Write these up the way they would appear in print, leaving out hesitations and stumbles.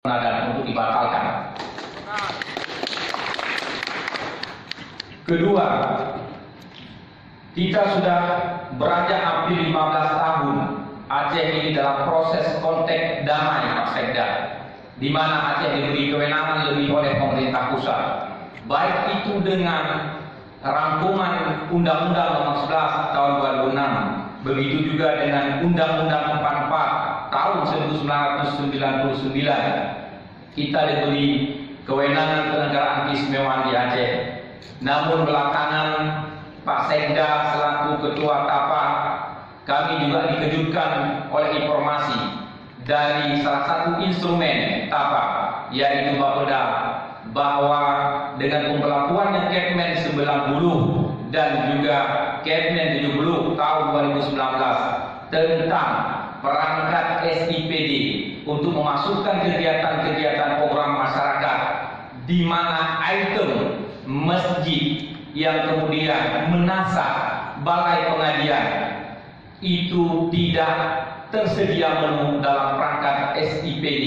dan untuk dibatalkan. Kedua, kita sudah beranjak hampir 15 tahun Aceh ini dalam proses konteks damai Pak Sekda, di mana Aceh diberi kewenangan lebih oleh pemerintah pusat, baik itu dengan rangkuman Undang-Undang Nomor 11 Tahun 2006, begitu juga dengan Undang-Undang 44 Tahun 1999. Kita diberi kewenangan penyelenggaraan keistimewaan di Aceh. Namun belakangan Pak Sekda selaku Ketua TAPA, kami juga dikejutkan oleh informasi dari salah satu instrumen TAPA, yaitu Bapeda, bahwa dengan pemberlakuannya Kepmen 90 dan juga Kepmen 70 tahun 2019 tentang perangkat SIPD untuk memasukkan kegiatan-kegiatan program masyarakat, di mana item masjid yang kemudian menasah balai pengajian itu tidak tersedia menu dalam perangkat SIPD.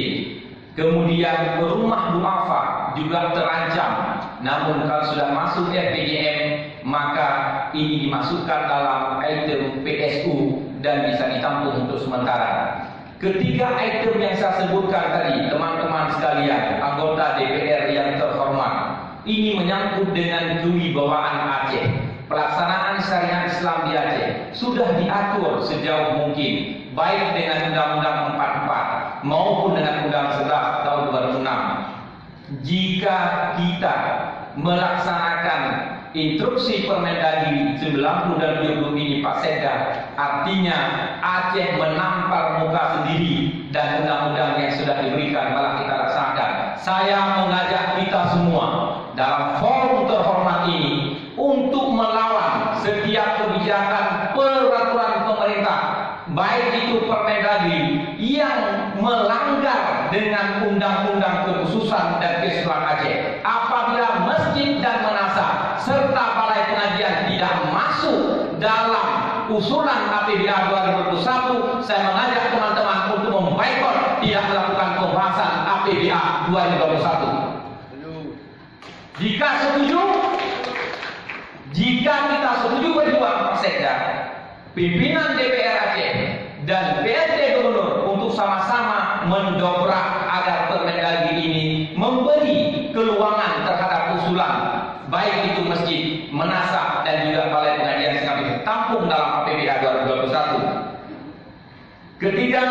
Kemudian rumah duafa juga terancam. Namun kalau sudah masuk RPJM, maka ini dimasukkan dalam item PSU dan bisa ditampung untuk sementara. Ketiga item yang saya sebutkan tadi, teman-teman sekalian, anggota DPR yang terhormat, ini menyangkut dengan kewibawaan Aceh. Pelaksanaan syariat Islam di Aceh sudah diatur sejauh mungkin, baik dengan Undang-Undang 44 maupun dengan Undang-Undang 11 tahun 2006. Jika kita melaksanakan instruksi Permendagri 90 dan 70 ini Pak Sekda, artinya Aceh menampar muka sendiri dan undang-undang yang sudah diberikan malah kita laksanakan. Saya mengajak kita semua dalam forum terhormat ini untuk melawan setiap kebijakan peraturan pemerintah, baik itu Permendagri yang melanggar dengan undang-undang kekhususan dan keislaman Aceh. Apabila masjid dan menasah serta balai pengajian tidak masuk dalam usulan APBA 2021, saya mengajak teman-teman untuk memboikot, tidak melakukan pembahasan APBA 2021. Jika setuju, jika kita setuju berjuang Pak Sekda, pimpinan DPR Aceh dan PSD Gubernur untuk sama-sama mendobrak agar Permendagri ini memberi keluangan terhadap usulan, baik itu masjid, menasah dan juga balai pengajian yang kami tampung dalam APBA 2021. Ketiga,